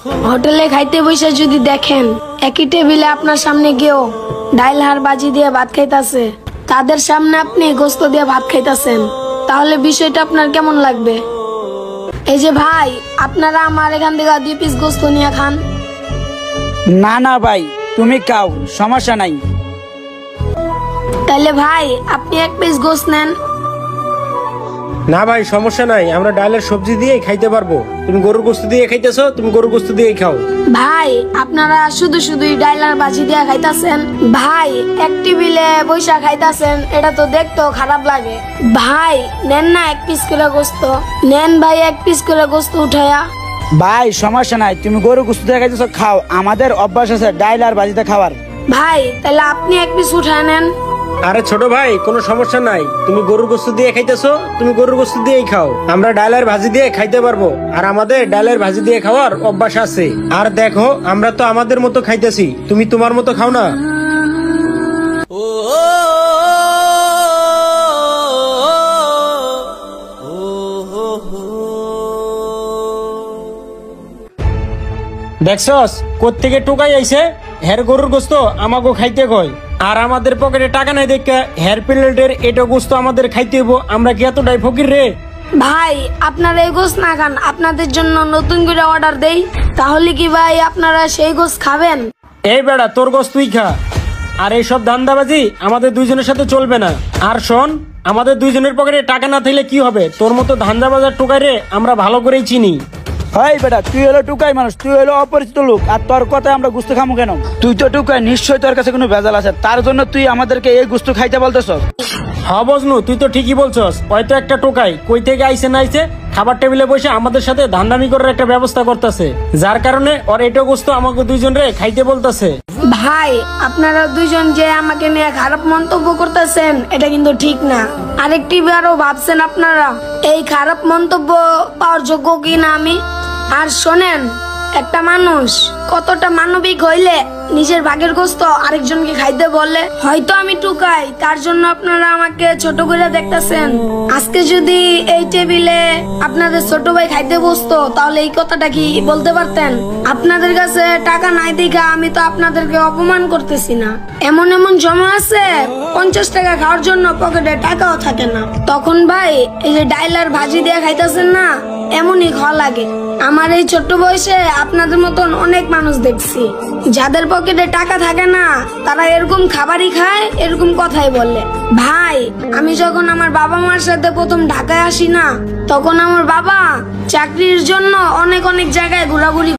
হোটেলে খাইতে বসে যদি দেখেন একই টেবিলে আপনার সামনে গিয়েও ডাইল হাড় বাজি দিয়ে ভাত খাইতাছে, তাদের সামনে আপনি গোস্ত দিয়ে ভাত খাইতাছেন, তাহলে বিষয়টা আপনার কেমন লাগবে? এই যে ভাই, আপনারা আমার এখান থেকে 2 পিস গোস্ত নিয়ে খান। না না ভাই, তুমি খাও, সমস্যা নাই। তাহলে ভাই আপনি 1 পিস গোস্ত নেন। না ভাই, সমস্যা নাই, আমরা ডালের সবজি দিয়েই খাইতে পারবো। তুমি গরুর গোস্ত দিয়ে খাইতেছো, তুমি গরুর গোস্ত দিয়েই খাও। ভাই আপনারা শুধুই ডাইলার বাজি দিয়ে খাইতাছেন, ভাই এক টেবিলে বৈশা খাইতাছেন, এটা তো দেখতেও খারাপ লাগে। ভাই নেন না 1 পিস করে গোস্ত নেন, ভাই 1 পিস করে গোস্ত উঠায়া। ভাই সমস্যা নাই, তুমি গরু গোস্ত দিয়ে খাইতেছো, খাও। আমাদের অভ্যাস আছে ডাইল আর বাজিতে খাওয়ার। ভাই তাহলে আপনি 1 পিস উঠায় নেন। আরে ছোট ভাই, কোনো সমস্যা নাই, তুমি গরুর গোস্ত দিয়ে খাইতেছো, তুমি গরুর গোস্ত দিয়েই খাও। আমরা ডালের ভাজি দিয়ে খাইতে পারবো, আর আমাদের ডালের ভাজি দিয়ে খাওয়ার অভ্যাস আছে। আর দেখো, আমরা তো আমাদের মতো খাইতেছি, তুমি তোমার মতো খাও না। দেখছস কোত্থেকে টোকাই আইছে, হের গরুর গোস্ত আমাকে খাইতে কয়, আর আমাদের পকেটে টাকা নাই দেখে হের প্লেটের এটা গোস্ত আমাদের খাইতে হইব। আমরা কি এতটাই ফকির রে? ভাই আপনারা এই গোস্ত না খান, আপনাদের জন্য নতুন করে অর্ডার দেই, তাহলে কি ভাই আপনারা সেই গোস্ত খাবেন? এই বেড়া, তোর গোস্ত তুই খা, আর এইসব ধান্দাবাজি আমাদের দুইজনের সাথে চলবে না। আর শোন, আমাদের দুইজনের পকেটে টাকা না থাকলে কি হবে? তোর মতো ধান্দাবাজার টোকাই রে আমরা ভালো করেই চিনি। হয় বেটা, তুই হলো টুকাই মানুষ, তুই হলো অপরিচিত লোক, আর তোর কথায় আমরা গুস্ত খামো কেন? তুই তো টুকাই, নিশ্চয়ই তোর কাছে কোনো ভেজাল আছে, তার জন্য তুই আমাদেরকে এই গুস্ত খাইতে বলতেছ। হ্যাঁ বজনু, তুই তো ঠিকই বলছস, হয়তো একটা টোকাই কই থেকে আইছে না আইছে খাবার টেবিলে বসে আমাদের সাথে ধান্দামি করার একটা ব্যবস্থা করতেছে, যার কারণে ওর এটা গোস্ত আমাকে দুইজন রে খাইতে বলতেছে। ভাই আপনারা দুইজন যে আমাকে নিয়ে খারাপ মন্তব্য করতেছেন, এটা কিন্তু ঠিক না। আরেকটি বারও ভাবছেন আপনারা এই খারাপ মন্তব্য পাওয়ার যোগ্য কি না আমি? আর শোনেন, একটা মানুষ কতটা মানবিক হইলে নিজের ভাগের গোস্ত আরেকজনকে খাইতে বলে। হয়তো আমি টুকাই, তার জন্য আপনারা আমাকে ছোট করে দেখতেছেন। আজকে যদি এই টেবিলে আপনাদের ছোট ভাই খাইতে বসতো, তাহলে এই কথাটা কি বলতে পারতেন? আপনাদের কাছে টাকা নাই দেখা আমি তো আপনাদেরকে অপমান করতেছি না। এমন জমা আছে 50 টাকা খাওয়ার জন্য পকেটে টাকাও থাকে না, তখন ভাই এই যে ডাইলার ভাজি দিয়ে খাইতেছেন না, এমনই খাওয়া লাগে। আমার এই ছোট্ট বয়সে আপনাদের মতন অনেক মানুষ দেখছি, যাদের পকেটে টাকা থাকে না, তারা এরকম খাবারই খায়, এরকম কথাই বলে। ভাই আমি যখন আমার বাবা মার সাথে প্রথম ঢাকায় আসি না, তখন আমার বাবা চাকরির জন্য অনেক জায়গায় ঘোরাঘুরি